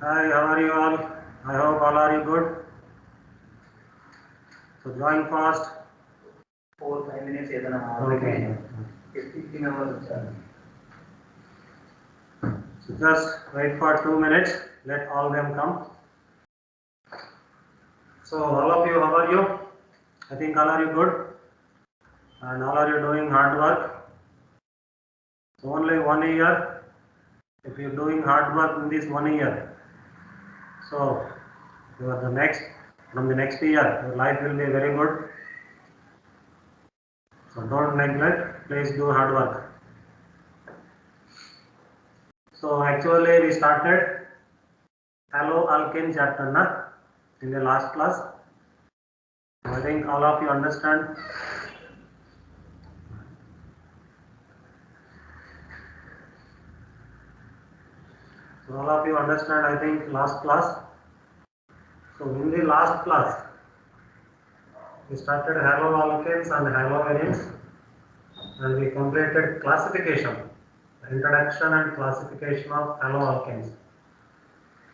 Hi, how are you all? I hope all are you good. So join fast. 4-5 minutes Okay. 50 members. So just wait for 2 minutes. Let all them come. So all of you, how are you? I think all are you good, and all are you doing hard work. So only 1 year. If you're doing hard work in this 1 year, so you are the next. From the next year, your life will be very good. So don't neglect. Please do hard work. So actually we started haloalkane chapter in the last class. I think all of you understand. So all of you understand, I think, last class. So in the last class, we started haloalkanes and haloarenes, and we completed classification, introduction and classification of haloalkanes.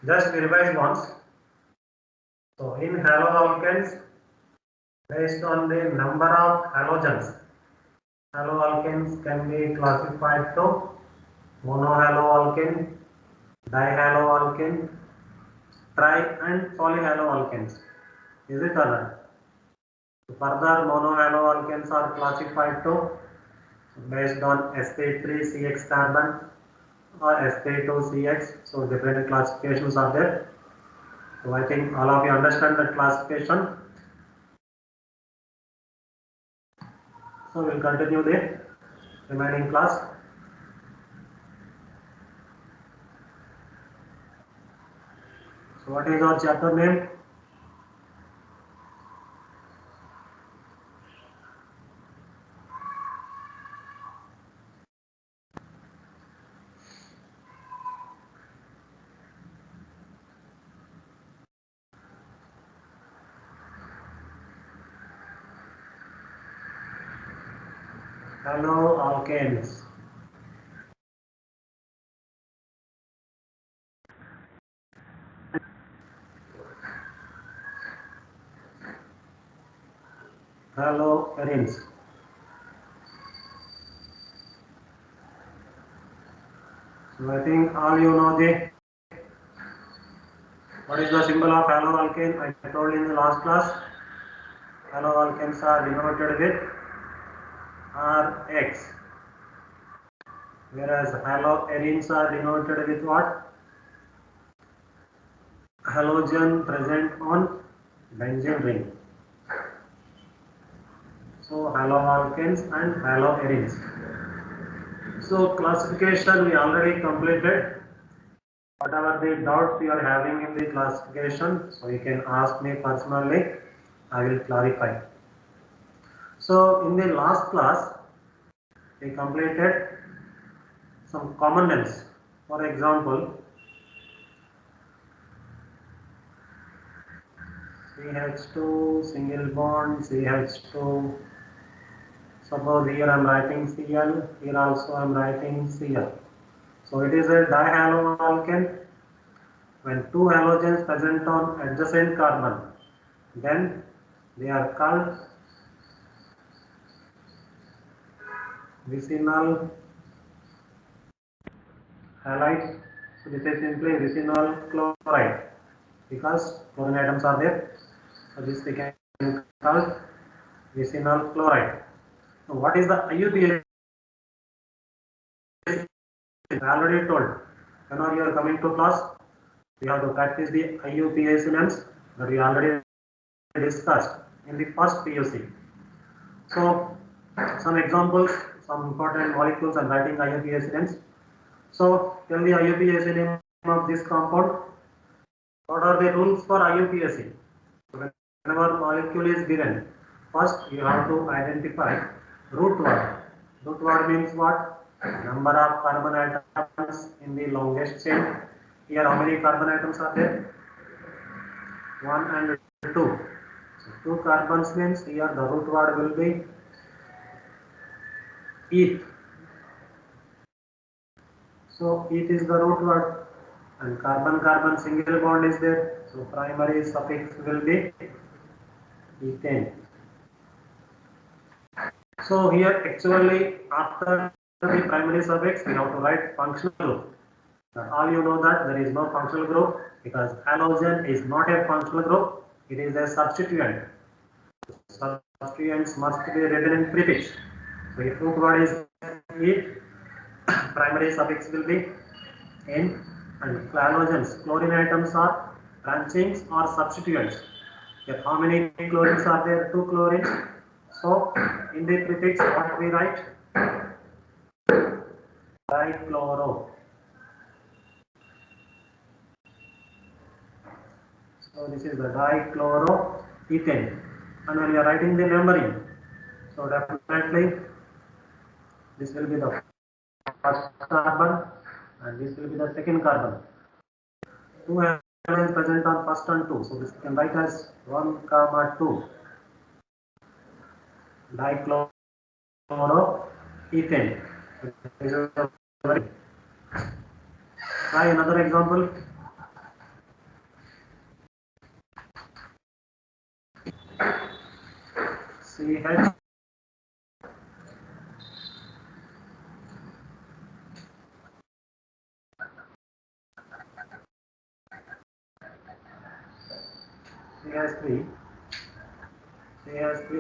Just we revise once. So in haloalkanes, based on the number of halogens, haloalkanes can be classified to monohaloalkane, dihaloalkane, tri- and polyhaloalkanes. Is it or not? Further, monohaloalkanes are classified to based on sp3CX carbon or sp2CX. So different classifications are there. So I think all of you understand that classification. So we'll continue the remaining class. So what is our chapter name? Haloalkanes. Haloarenes. So I think all you know the what is the symbol of haloalkane? I told in the last class. Haloalkanes are denoted with Rx, whereas haloarenes are denoted with what? Halogen present on benzene ring. So haloalkanes and haloarenes. So classification we already completed. Whatever the doubts you are having in the classification, so you can ask me personally. I will clarify. So in the last class, we completed some common names. For example, CH2 single bond CH2. Suppose here I am writing Cl, here also I am writing Cl. So it is a dihaloalkane. When two halogens present on adjacent carbon, then they are called vicinal halides. So this is simply vicinal chloride because chlorine atoms are there. So this we can call vicinal chloride. So what is the IUPAC? I already told. Whenever you are coming to class, we have to practice the IUPAC names that we already discussed in the first PUC. So some examples, some important molecules and writing IUPAC names. So tell the IUPAC name of this compound. What are the rules for IUPAC? Whenever molecule is given, first you have to identify root word. Root word means what? Number of carbon atoms in the longest chain. Here how many carbon atoms are there? 1 and 2. So 2 carbons means here the root word will be eth. So eth is the root word. and carbon-carbon single bond is there. So primary suffix will be ethane. So here actually after the primary suffix we have to write functional group. Now, all you know that there is no functional group because halogen is not a functional group. It is a substituent. Substituents must be written in prefix. So if root word is it, primary suffix will be N, and halogens, chlorine atoms are branchings or substituents. Here, how many chlorines are there? 2 chlorines. So in the prefix, what we write? Dichloro. So this is the dichloroethane. And when you are writing the numbering, so definitely this will be the first carbon and this will be the second carbon. 2 halogens present on first and 2. So this can write as 1, 2. Dichloroethane. Try another example. CH CH3 CH3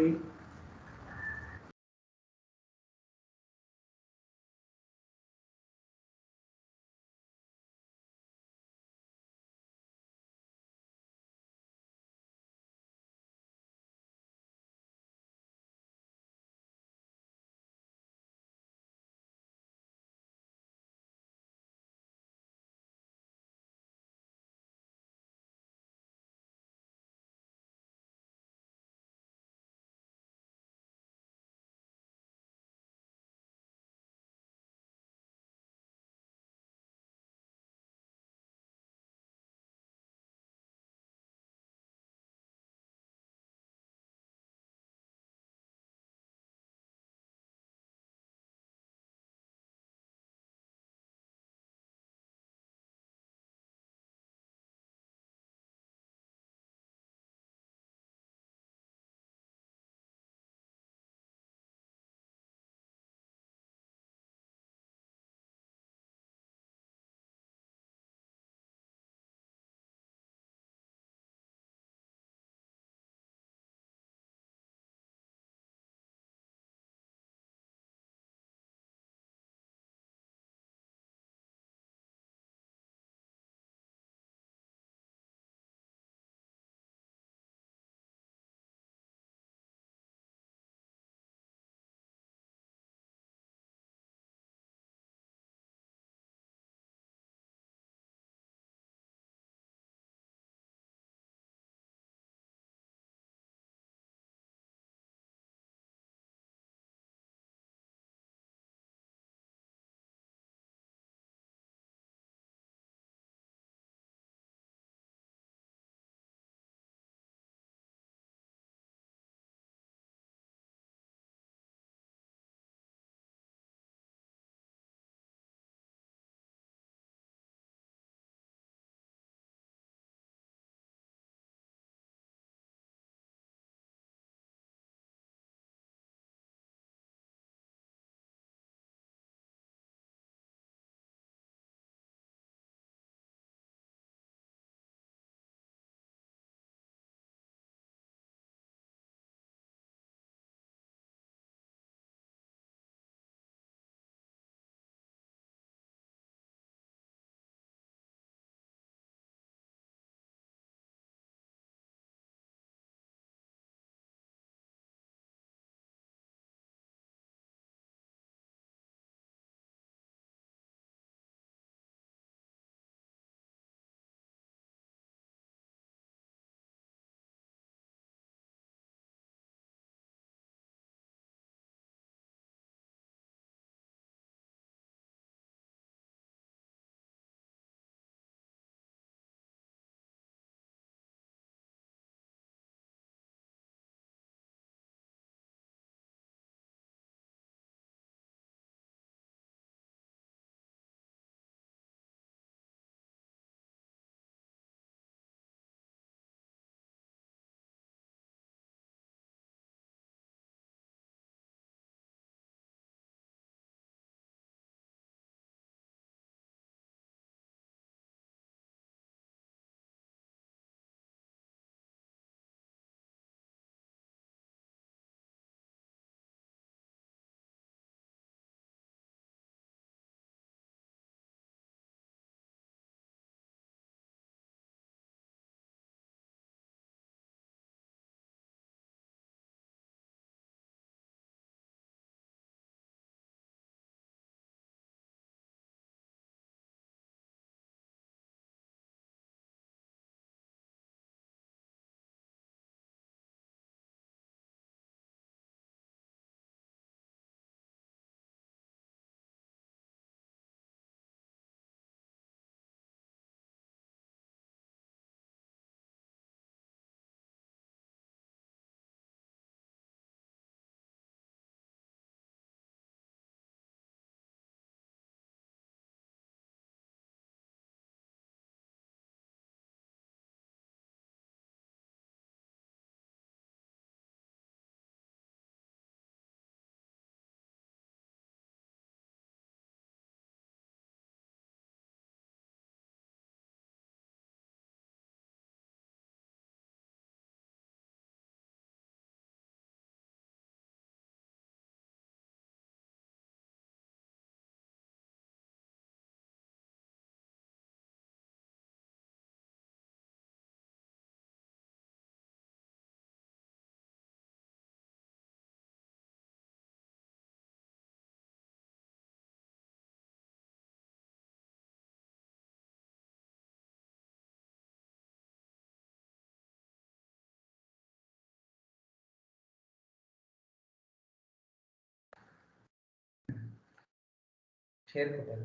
Share Patel.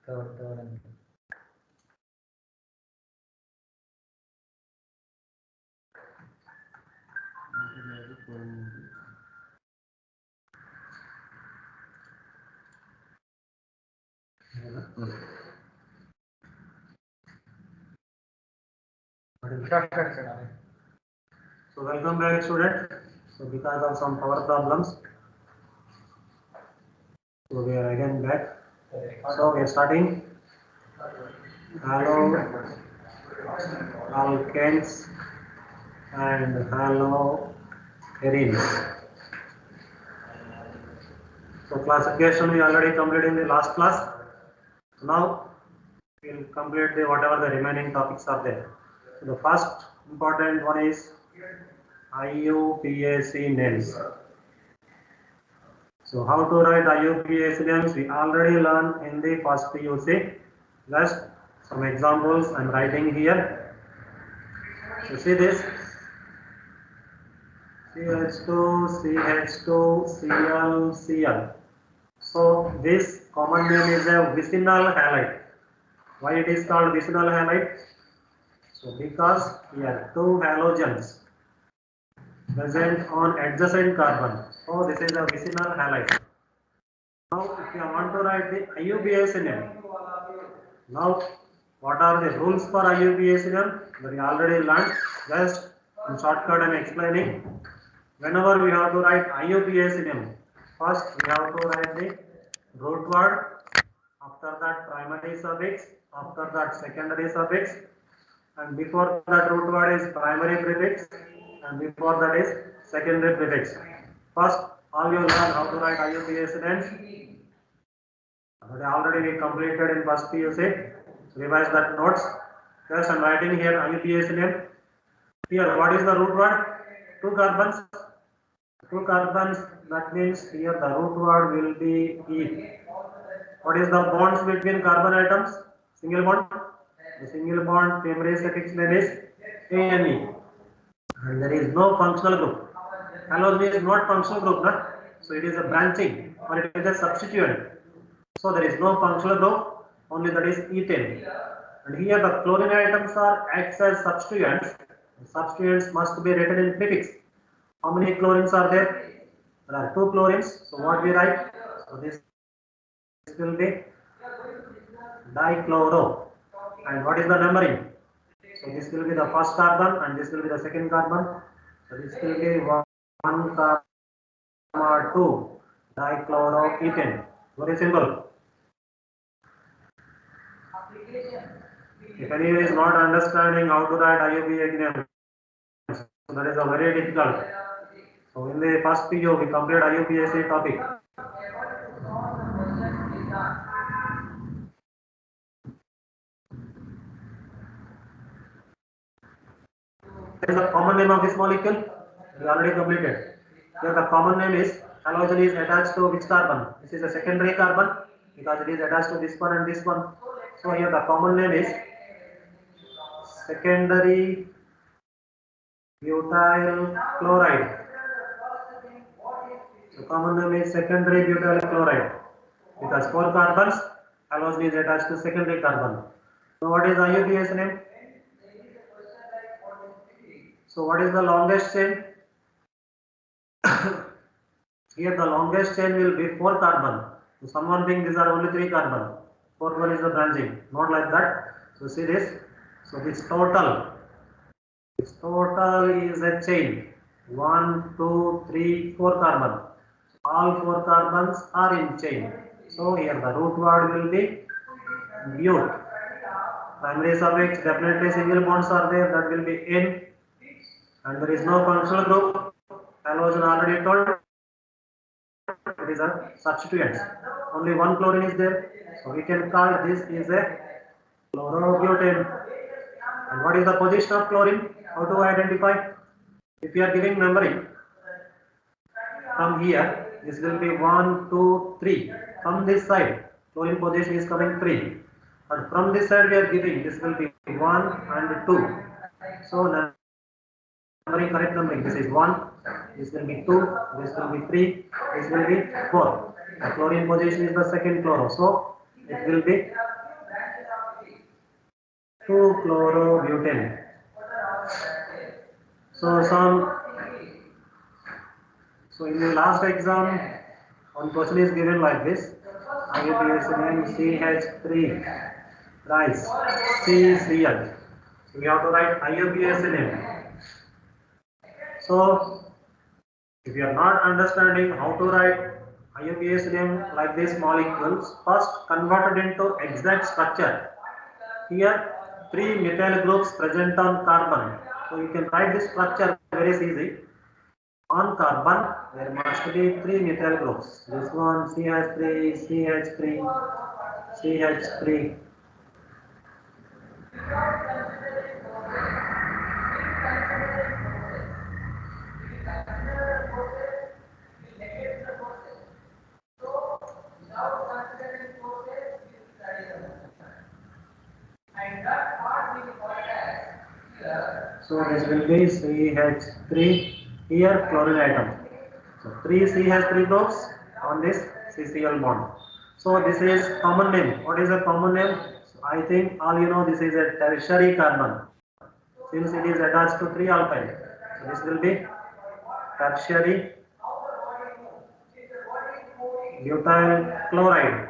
Third and So welcome back, student. So because of some power problems, so we are again back. So we are starting. Hello, alkanes and hello, erenes. So classification we already completed in the last class. So now we will complete the whatever the remaining topics are there. So the first important one is IUPAC names. So how to write IUPAC names we already learned in the first PUC. Just some examples I am writing here. So see this CH2, CH2, Cl, Cl. So this common name is a vicinal halide. Why it is called vicinal halide? So because here two halogens present on adjacent carbon. So this is a vicinal halide. Now if you want to write the IUPAC name, now what are the rules for IUPAC name? That we already learned. Just in shortcut I am explaining. Whenever we have to write IUPAC name, first we have to write the root word, after that primary suffix, after that secondary suffix, and before that root word is primary prefix, and before that is secondary prefix. First, all you learn how to write IUPAC names. Already we completed in first PUC. Revise that notes. Yes, I am writing here IUPAC name. Here, what is the root word? Two carbons. Two carbons. That means here the root word will be E. What is the bonds between carbon atoms? Single bond. The single bond primary suffix name is ANE. And there is no functional group. Halose is not functional group, no? So it is a branching or it is a substituent. So there is no functional group, only that is ethane. And here the chlorine atoms are acts as substituents. The substituents must be written in prefix. How many chlorines are there? There are two chlorines. So what we write? So this will be dichloro. And what is the numbering? So this will be the first carbon and this will be the second carbon. So this will be 1, 2 dichloroethane. Very simple. If anyone is not understanding how to write IUPAC name, so that is a very difficult. So in the first PU we complete IUPAC topic. What is the common name of this molecule? We already completed. Here the common name is halogen is attached to which carbon? This is a secondary carbon because it is attached to this one and this one. So here the common name is secondary butyl chloride. So common name is secondary butyl chloride because 4 carbons, halogen is attached to secondary carbon. So what is IUPAC name? So what is the longest chain? Here the longest chain will be 4 carbon. So someone think these are only 3 carbon. 4th one is the branching. Not like that. So see this. So this total is a chain. 1, 2, 3, 4 carbon. All 4 carbons are in chain. So here the root word will be but. Primary suffix, definitely single bonds are there, that will be N. And there is no functional group. Halogen already told it is a substituent. Only one chlorine is there. So we can call this is a chlorobutane. And what is the position of chlorine? How to identify? If you are giving numbering from here, this will be 1, 2, 3. From this side, chlorine position is coming 3. But from this side we are giving, this will be 1 and 2. So numbering, correct numbering, this is 1, this will be 2, this will be 3, this will be 4. The chlorine position is the second chloro, so it will be 2-chlorobutane. So in the last exam, one question is given like this: IUPAC CH3 rice CCl. So we have to write IUPAC. So if you are not understanding how to write IUPAC like these molecules, first convert it into exact structure. Here 3 methyl groups present on carbon. So you can write this structure very easy. On carbon, there must be 3 methyl groups. This one CH3, CH3, CH3. So this will be CH3. Here chlorine atom. So 3 CH3 groups on this CCl bond. So this is common name. What is a common name? So I think all you know this is a tertiary carbon. Since it is attached to 3 alkyl. So this will be tertiary butyl chloride.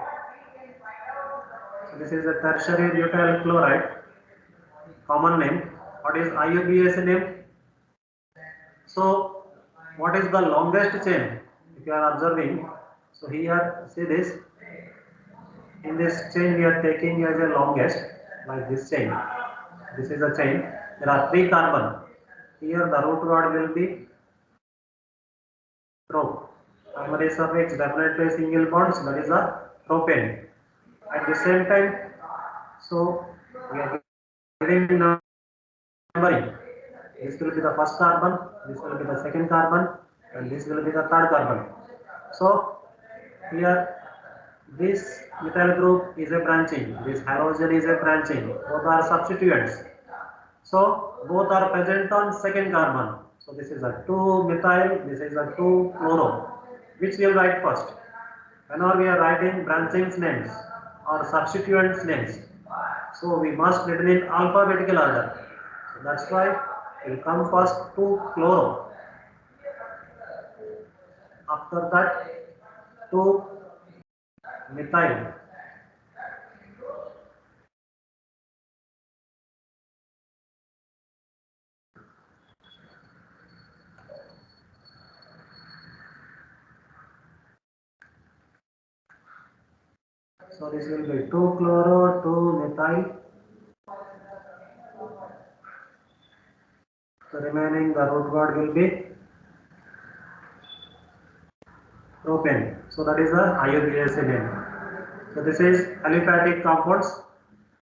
So this is a tertiary butyl chloride. Common name. What is IUPAC name? So what is the longest chain? If you are observing, so here see this. In this chain we are taking as a longest, like this chain. This is a chain. There are 3 carbon. Here the root word will be prop. Primary suffix definitely single bonds, that is a propane. At the same time, so we are giving numbering. This will be the first carbon, this will be the second carbon, and this will be the third carbon. So here this methyl group is a branching, this halogen is a branching, both are substituents. So both are present on second carbon. So this is a 2-methyl, this is a 2-chloro. Which we will write first? Whenever we are writing branchings names or substituents names, so we must written in alphabetical order. So that's why we will come first to chloro. After that to methyl. So this will be 2-chloro, 2-methyl. So remaining the root word will be propane. So that is the IUPAC name. So this is aliphatic compounds.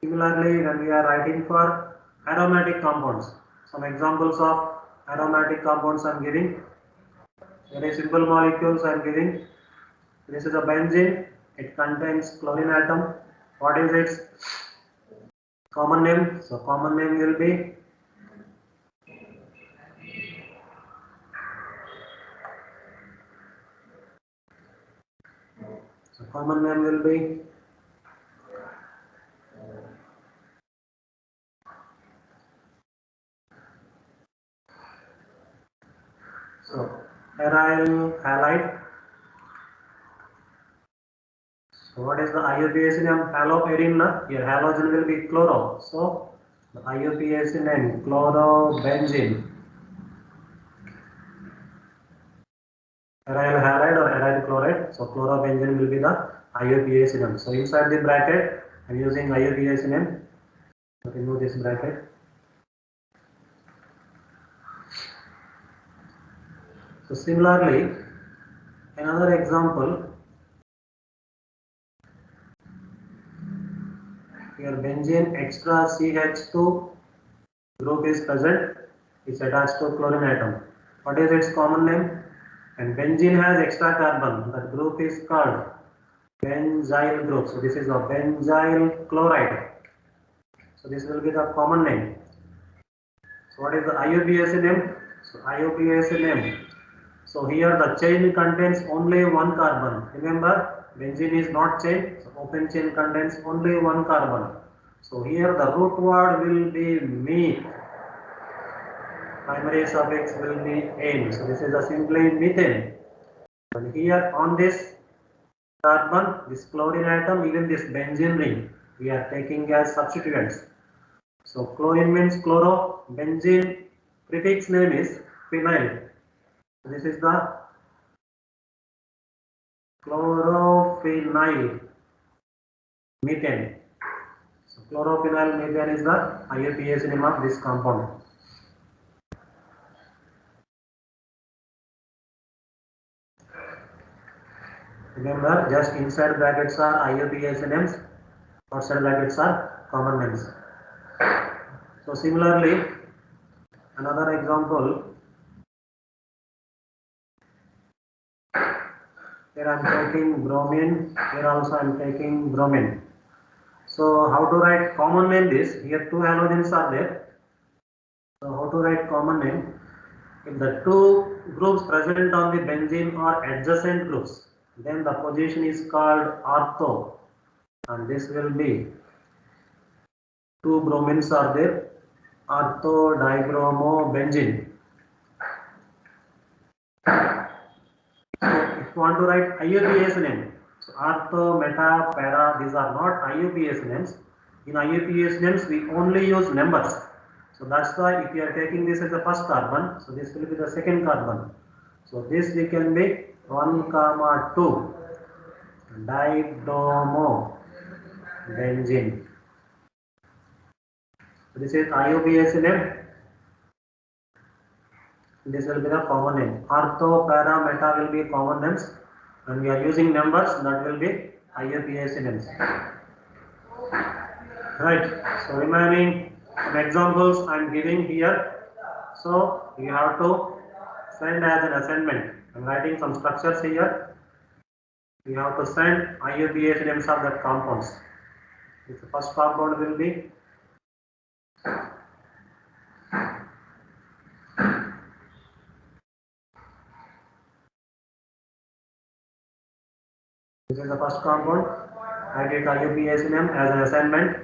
Similarly, when we are writing for aromatic compounds, some examples of aromatic compounds I am giving. Very simple molecules I am giving. This is a benzene. It contains chlorine atom. What is its common name? So common name will be aryl halide. So what is the IUPAC name? Haloperidine. Here halogen will be chloro. So the IUPAC name chlorobenzene. Aryl halide or aryl chloride. So chlorobenzene will be the IUPAC name. So inside the bracket I am using IUPAC name. So remove this bracket. So similarly, another example. Here benzene extra CH2 group is present. It's attached to chlorine atom. What is its common name? And benzene has extra carbon. That group is called benzyl group. So this is a benzyl chloride. So this will be the common name. So what is the IUPAC name? So IUPAC name So here the chain contains only one carbon. Remember, benzene is not chain, so open chain contains only one carbon. So here the root word will be meth. Primary suffix will be ane. So this is a simply methane. And here on this carbon, this chlorine atom, even this benzene ring, we are taking as substituents. So chlorine means chloro, benzene prefix name is phenyl. So this is the chlorophenyl methane. So chlorophenyl methane is the IUPAC name of this compound. Remember, just inside brackets are IUPAC names, outside brackets are common names. So similarly, another example. Here I am taking bromine. Here also I am taking bromine. So how to write common name this? Here two halogens are there. So how to write common name? If the two groups present on the benzene are adjacent groups, then the position is called ortho, and this will be two bromines are there, ortho dibromobenzene. So if you want to write IUPAC name, so ortho, meta, para, these are not IUPAC names. In IUPAC names, we only use numbers. So that's why if you are taking this as the first carbon, so this will be the second carbon. So this we can make 1, 2 dibromobenzene. So this is IUPAC name. This will be the common name. Ortho, para, meta will be common names. When we are using numbers, that will be IUPAC names. Right. So remaining examples I am giving here. So you have to send as an assignment. I am writing some structures here. You have to send IUPAC names of that compounds. The first compound will be this is the first compound. I get IUPAC name as an assignment.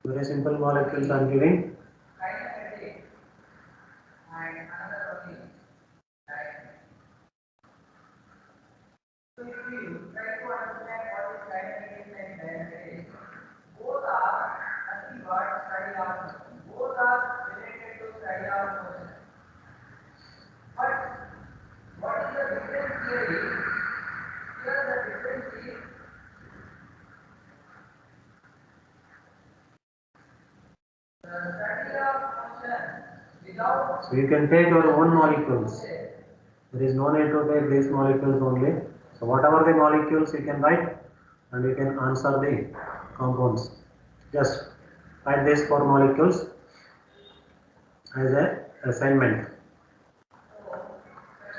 Very simple molecules I am giving. So you can take your own molecules. There is no need to take these molecules only. So whatever the molecules you can write, and you can answer the compounds. Just write these 4 molecules as an assignment.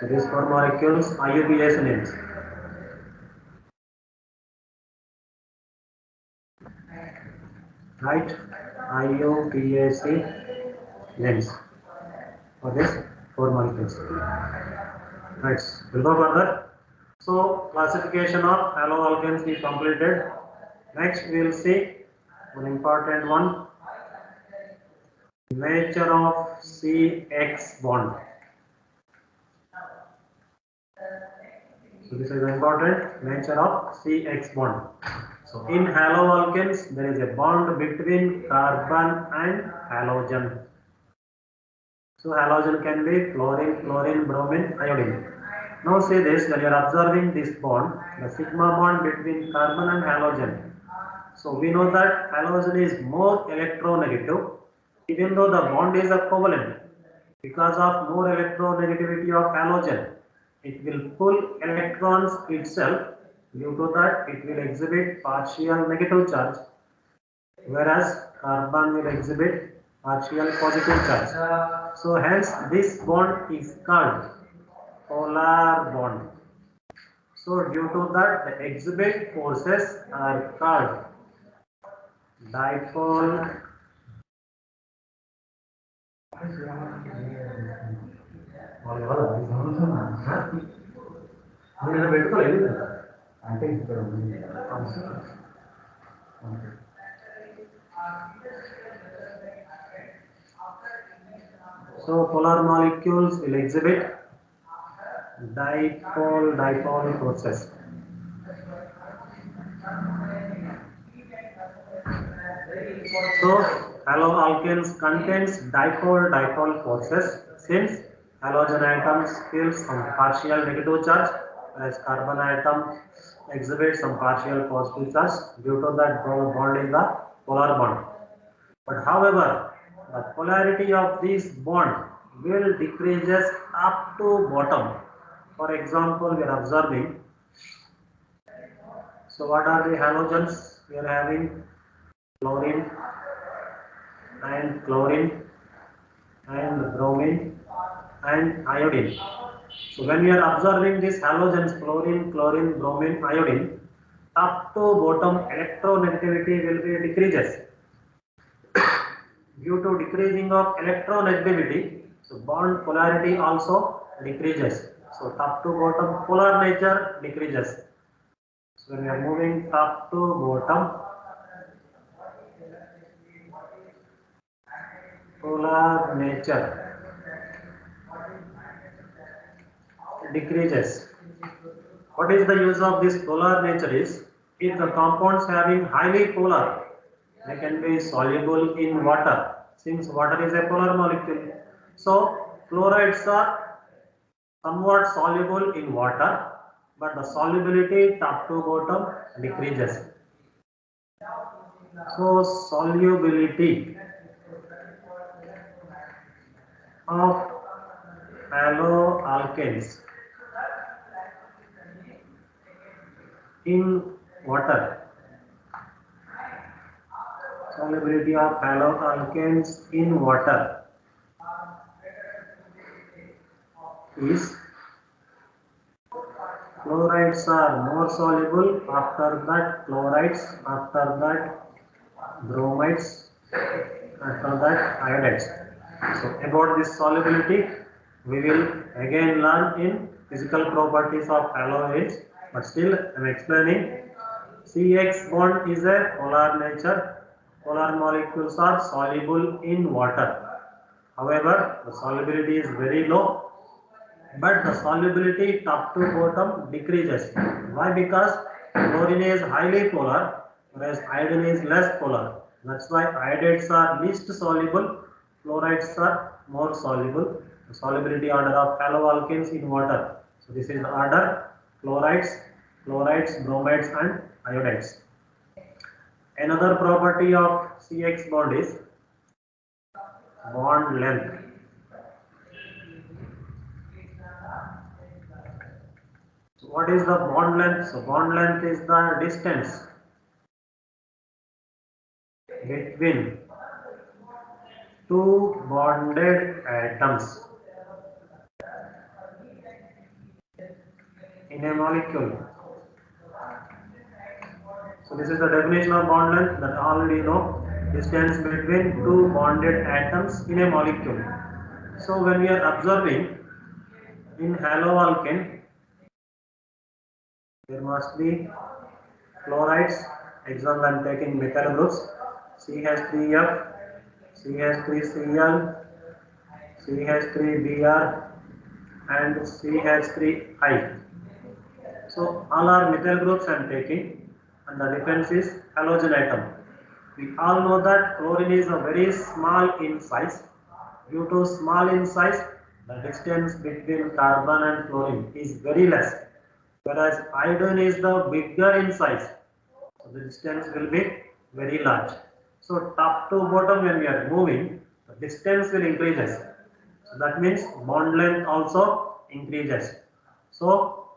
So these 4 molecules IUPAC names. Right? IUPAC names for these 4 molecules. Right. We'll go further. So classification of haloalkanes is completed. Next we will see one important one. Nature of CX bond. So this is important, nature of CX bond. So in haloalkanes there is a bond between carbon and halogen. So halogen can be fluorine, chlorine, bromine, iodine. Now see this, when you are observing this bond, the sigma bond between carbon and halogen. So we know that halogen is more electronegative, even though the bond is a covalent. Because of more electronegativity of halogen, it will pull electrons itself. Due to that, it will exhibit partial negative charge, whereas carbon will exhibit partial positive charge. So hence this bond is called polar bond. So due to that, the exhibit forces are called dipole so polar molecules will exhibit dipole forces. So haloalkanes contains dipole forces since halogen atoms feel some partial negative charge, whereas carbon atom exhibits some partial positive charge. Due to that, bond is the polar bond. But however, the polarity of this bond will decreases up to bottom. For example, we are observing. So what are the halogens? We are having chlorine and bromine and iodine. So when we are observing these halogens, chlorine, bromine, iodine, top to bottom electronegativity will be decreases. Due to decreasing of electronegativity, so bond polarity also decreases. So top to bottom polar nature decreases. So when we are moving top to bottom, polar nature decreases. What is the use of this polar nature is, if the compounds having highly polar, they can be soluble in water, since water is a polar molecule. So chlorides are somewhat soluble in water, but the solubility top to bottom decreases. So solubility of haloalkanes in water, solubility of haloalkanes in water is, chlorides are more soluble, after that chlorides, after that bromides, after that iodides. So about this solubility we will again learn in physical properties of halogens, but still I am explaining. CX bond is a polar nature. Polar molecules are soluble in water. However, the solubility is very low, but the solubility top to bottom decreases. Why? Because chlorine is highly polar, whereas iodine is less polar. That's why iodides are least soluble, chlorides are more soluble. The solubility order of haloalkanes in water. So this is the order: chlorides, bromides and iodides. Another property of CX bond is bond length. So what is the bond length? So bond length is the distance between two bonded atoms in a molecule. So this is the definition of bond length that already know: distance between two bonded atoms in a molecule. So when we are observing in haloalkane, there must be chlorides. Example, I am taking methyl groups: CH3F, CH3Cl, CH3Br and CH3I. So all are methyl groups I am taking, and the difference is halogen atom. We all know that chlorine is a very small in size. Due to small in size, the distance between carbon and chlorine is very less, whereas iodine is the bigger in size, so the distance will be very large. So top to bottom when we are moving, the distance will increases. So that means bond length also increases. So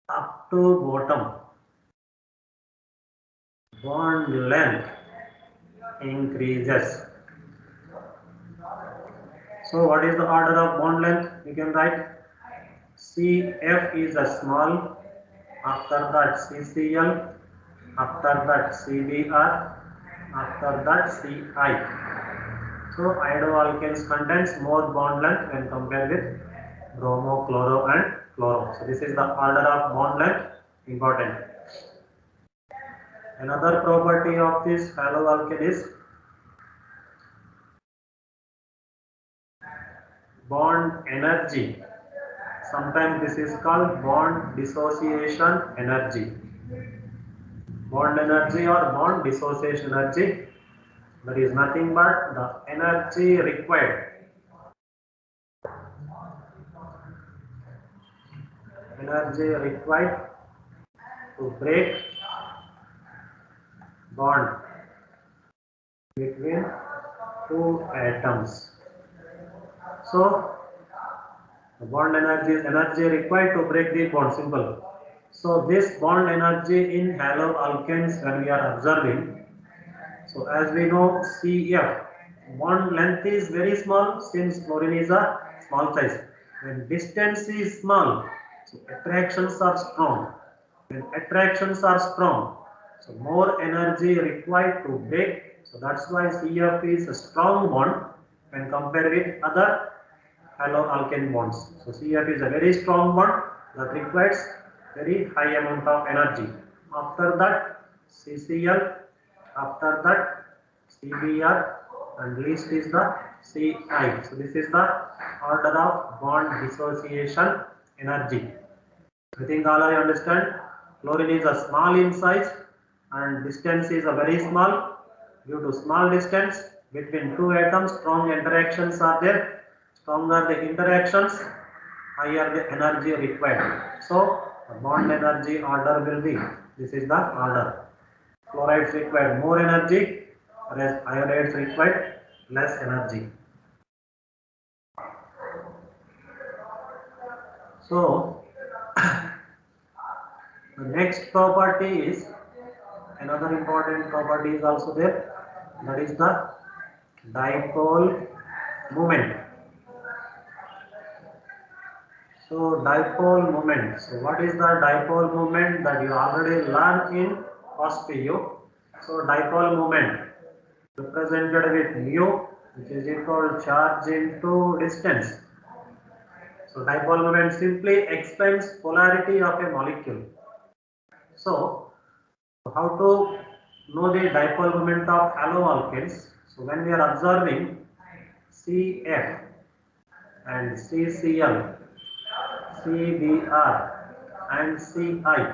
up to bottom, bond length increases. So what is the order of bond length? We can write CF is a small, after that CCl, after that CBr, after that CI. So iodoalkanes contains more bond length when compared with bromo, chloro and fluoro. So this is the order of bond length, important. Another property of this haloalkane is bond energy. Sometimes this is called bond dissociation energy. Bond energy or bond dissociation energy, that is nothing but the energy required. Energy required to break bond between two atoms. So the bond energy is energy required to break the bond, simple. So this bond energy in haloalkanes when we are observing, so as we know CF, bond length is very small since chlorine is a small size. When distance is small, so attractions are strong. When attractions are strong, so more energy required to break. So that's why CF is a strong bond when compared with other haloalkane bonds. So CF is a very strong bond that requires very high amount of energy. After that CCl, after that CBr, and least is the CI. So this is the order of bond dissociation energy. I think all I understand. Chlorine is a small in size and distance is a very small. Due to small distance between two atoms, strong interactions are there. Stronger the interactions, higher the energy required. So the bond energy order will be, this is the order. Chlorides require more energy, whereas iodides require less energy. So the next property is, another important property is also there, that is the dipole moment. So dipole moment. So what is the dipole moment that you already learned in first PU? So dipole moment represented with mu, which is equal to charge into distance. So dipole moment simply explains polarity of a molecule. So how to know the dipole moment of haloalkanes? So when we are observing CF and CCl, CBr and CI.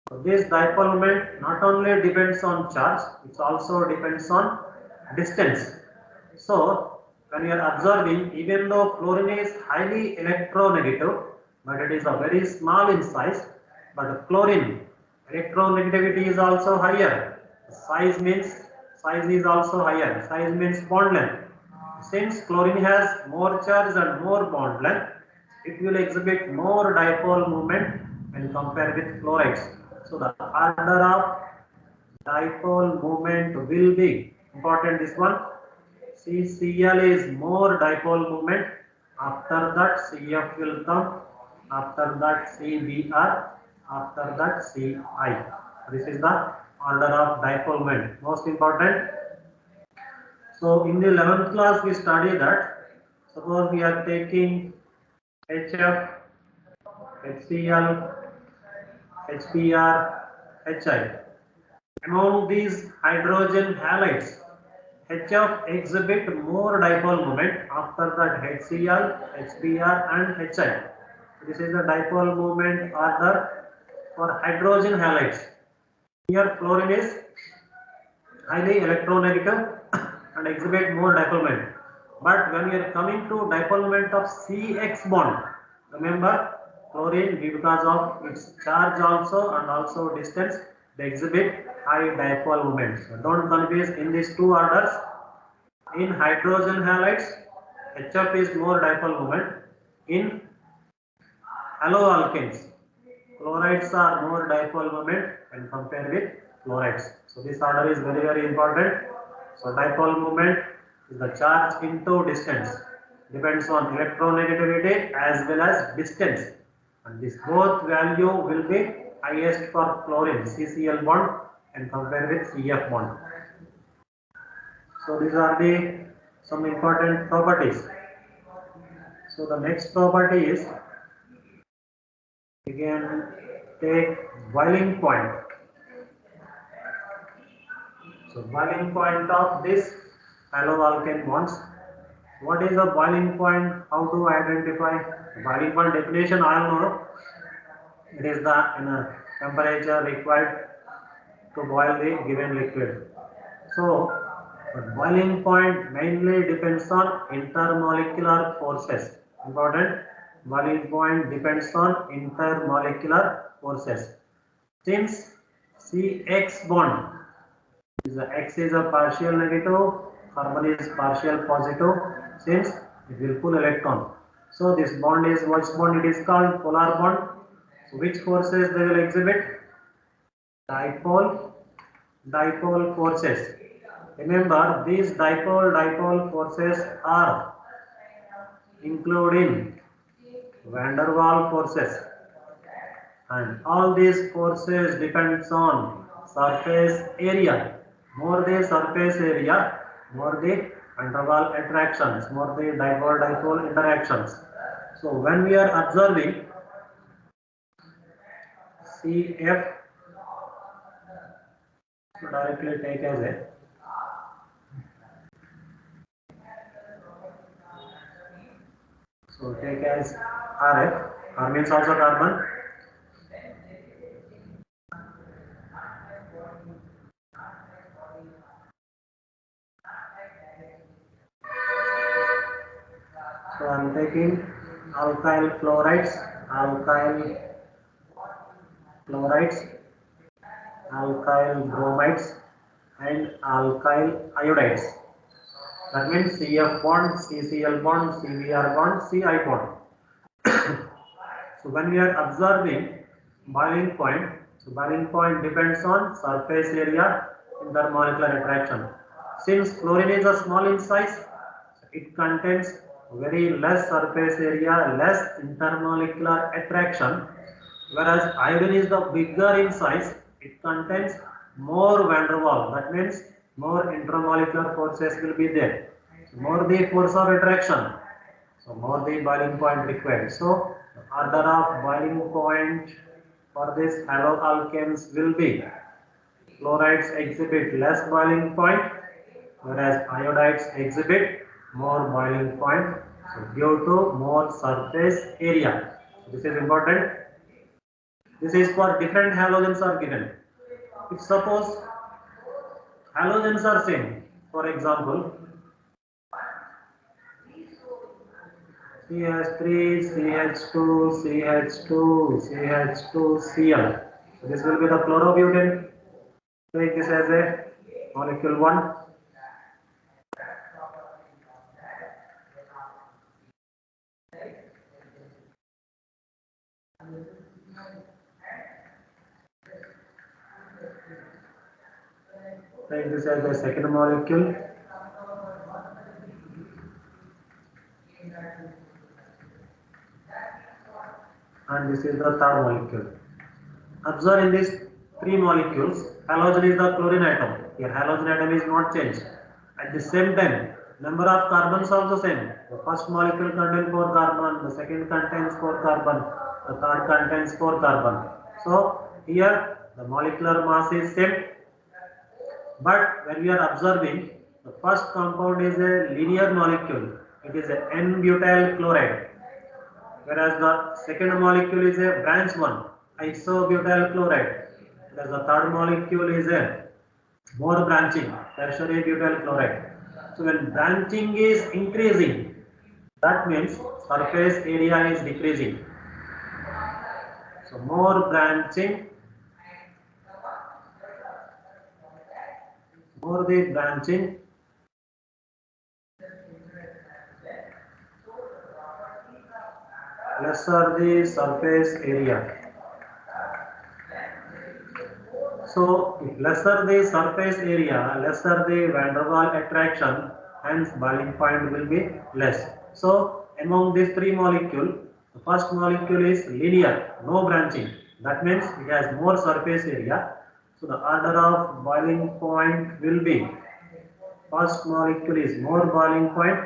So this dipole moment not only depends on charge, it also depends on distance. So when you are observing, even though chlorine is highly electronegative, but it is a very small in size, but chlorine electronegativity is also higher. Size is also higher. Size means bond length. Since chlorine has more charge and more bond length, it will exhibit more dipole moment when compared with chlorides. So the order of dipole moment will be important. This one, CCl is more dipole moment. After that CF will come. After that CBr. After that CI. This is the order of dipole moment. Most important. So in the 11th class we study that. Suppose we are taking HF, HCl, HBr, HI. Among these hydrogen halides, HF exhibit more dipole moment. After that HCl, HBr and HI. This is the dipole moment order for hydrogen halides. Here fluorine is highly electronegative and exhibit more dipole moment. But when we are coming to dipole moment of CX bond, remember chlorine, because of its charge also and also distance, they exhibit high dipole moment. So don't confuse in these two orders. In hydrogen halides, HF is more dipole moment in haloalkanes. Chlorides are more dipole moment when compared with fluorides. So this order is very, very important. So dipole moment is the charge into distance, depends on electronegativity as well as distance, and this both value will be highest for chlorine CCl bond and compared with CF bond. So these are the some important properties. So the next property is, again, take boiling point. So boiling point of this haloalkane bonds. What is the boiling point? How to identify? Boiling point definition I know. It is the temperature required to boil the given liquid. So boiling point mainly depends on intermolecular forces. Important. Boiling point depends on intermolecular forces. Since CX bond is X is a partial negative, carbon is partial positive, since it will pull electron. So this bond is, which bond it is called? Polar bond. So which forces they will exhibit? Dipole forces. Remember, these dipole forces are including van der Waals forces, and all these forces depends on surface area. More the surface area, more the van der Waals attractions, more the dipole interactions. So when we are observing CF, so directly take as a, so take as RF, R means also carbon. So I am taking alkyl chlorides, alkyl bromides, and alkyl iodides. That means CF bond, CCl bond, CBr bond, Ci bond. So when we are observing boiling point, so boiling point depends on surface area, intermolecular attraction. Since chlorine is a small in size, it contains very less surface area, less intermolecular attraction, whereas iodine is the bigger in size, it contains more van der Waals. That means more intermolecular forces will be there. So more the force of attraction, so more the boiling point required. So the order of boiling point for this haloalkanes will be: chlorides exhibit less boiling point, whereas iodides exhibit more boiling point, so due to more surface area. This is important. This is for different halogens are given. If suppose halogens are same, for example, CH3, CH2, CH2, CH2, Cl. So this will be the chlorobutane. Take this as a molecule 1. Take this as the second molecule. And this is the third molecule. Observe in these three molecules, halogen is the chlorine atom. Here halogen atom is not changed. At the same time, number of carbons also same. The first molecule contains 4 carbon, the second contains 4 carbon, the third contains 4 carbon. So here the molecular mass is same. But when we are observing, the first compound is a linear molecule. It is a N-butyl chloride. Whereas the second molecule is a branch one, isobutyl chloride. Whereas the third molecule is a more branching, tertiary butyl chloride. So when branching is increasing, that means surface area is decreasing. So more branching, more the branching, lesser the surface area. So, if lesser the surface area, lesser the van der Waals attraction, hence boiling point will be less. So, among these three molecules, the first molecule is linear, no branching. That means it has more surface area. So, the order of boiling point will be first molecule is more boiling point,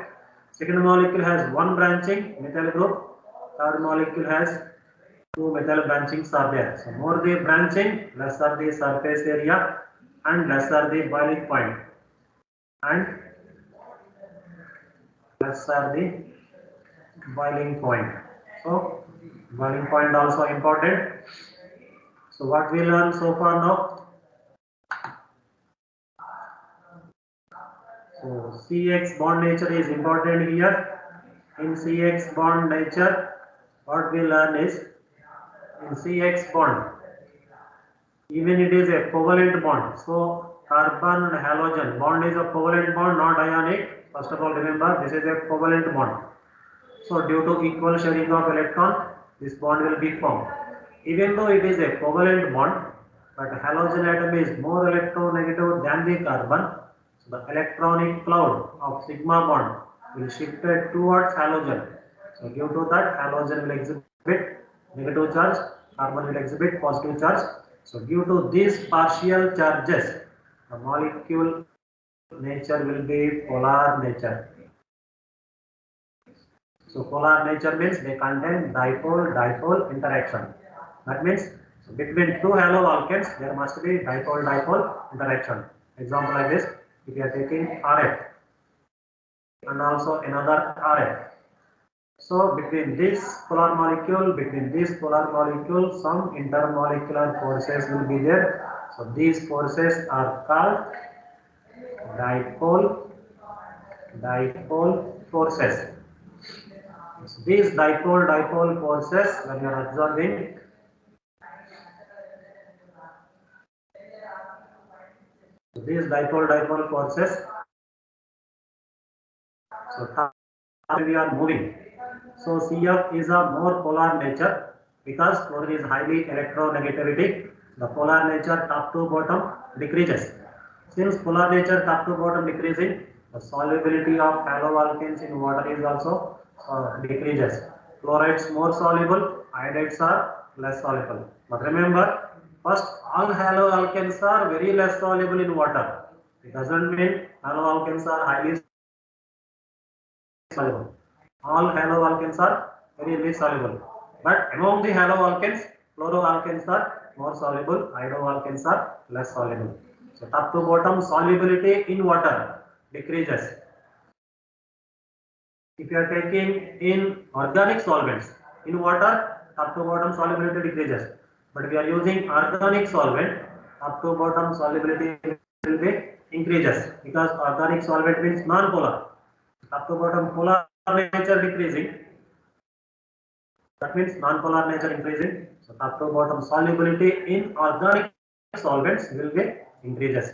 second molecule has one branching methyl group, third molecule has two metal branchings are there. So more the branching, lesser the surface area and lesser the boiling point and lesser the boiling point. So boiling point also important. So what we learn so far now? So CX bond nature is important here. In CX bond nature, what we learn is in CX bond, even it is a covalent bond. So carbon and halogen bond is a covalent bond, not ionic. First of all, remember this is a covalent bond. So due to equal sharing of electron, this bond will be formed. Even though it is a covalent bond, but halogen atom is more electronegative than the carbon. So the electronic cloud of sigma bond will shift towards halogen. So due to that, halogen will exhibit negative charge, carbon will exhibit positive charge. So due to these partial charges, the molecule nature will be polar nature. So polar nature means they contain dipole-dipole interaction. That means between two haloalkanes there must be dipole-dipole interaction. Example like this, if you are taking RF and also another RF. So between this polar molecule, some intermolecular forces will be there. So these forces are called dipole forces. So these dipole forces, when you are observing, so these dipole forces, so we are moving. So CF is a more polar nature because fluorine is highly electronegativity. The polar nature top to bottom decreases. Since polar nature top to bottom decreasing, the solubility of haloalkanes in water is also decreases. Chlorides more soluble, iodides are less soluble. But remember, first all haloalkanes are very less soluble in water. It doesn't mean haloalkanes are highly soluble. All haloalkanes are very least soluble. But among the haloalkanes, fluoroalkanes are more soluble, iodoalkanes are less soluble. So top to bottom solubility in water decreases. If you are taking in organic solvents, in water, top to bottom solubility decreases. But we are using organic solvent, top to bottom solubility will be increases because organic solvent means non-polar. Top to bottom polar nature decreasing. That means non-polar nature increasing. So top to bottom solubility in organic solvents will be increases.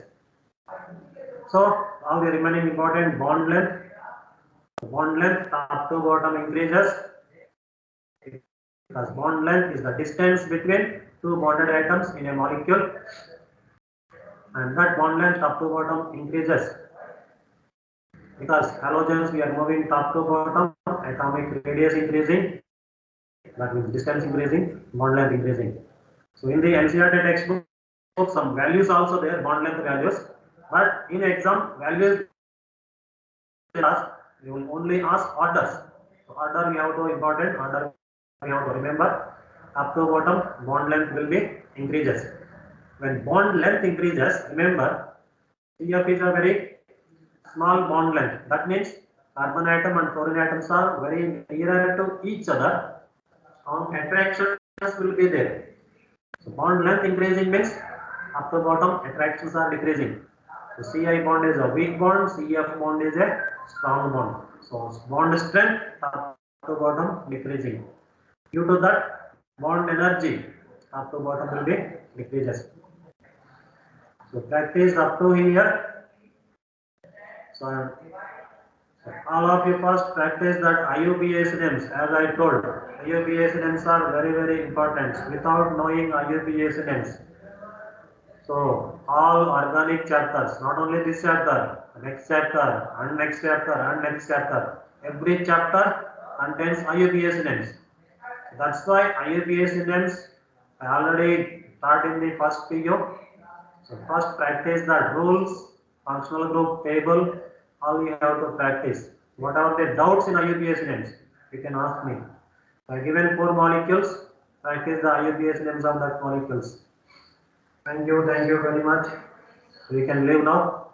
So all the remaining important bond length. Bond length top to bottom increases because bond length is the distance between two bonded atoms in a molecule, and that bond length top to bottom increases because halogens we are moving top to bottom, atomic radius increasing, that means distance increasing, bond length increasing. So in the NCERT textbook, some values also there, bond length values, but in exam values they will only ask orders. So order we have to important, order we have to remember. Top to bottom bond length will be increases. When bond length increases, remember CF is a very small bond length. That means carbon atom and fluorine atoms are very nearer to each other. Strong attractions will be there. So bond length increasing means top to bottom attractions are decreasing. So Ci bond is a weak bond, Cf bond is a strong bond. So bond strength top to bottom decreasing. Due to that, bond energy top to bottom will be decreases. So practice up to here. So All of you first practice that IUPAC names. As I told, IUPAC names are very important. Without knowing IUPAC names, so all organic chapters, not only this chapter, next chapter and next chapter and next chapter, every chapter contains IUPAC names. That's why IUPAC names I already taught in the first video. So first practice the rules, functional group table, all you have to practice. Whatever the doubts in IUPAC names, you can ask me. I given 4 molecules, practice the IUPAC names of that molecules. Thank you very much. We can leave now.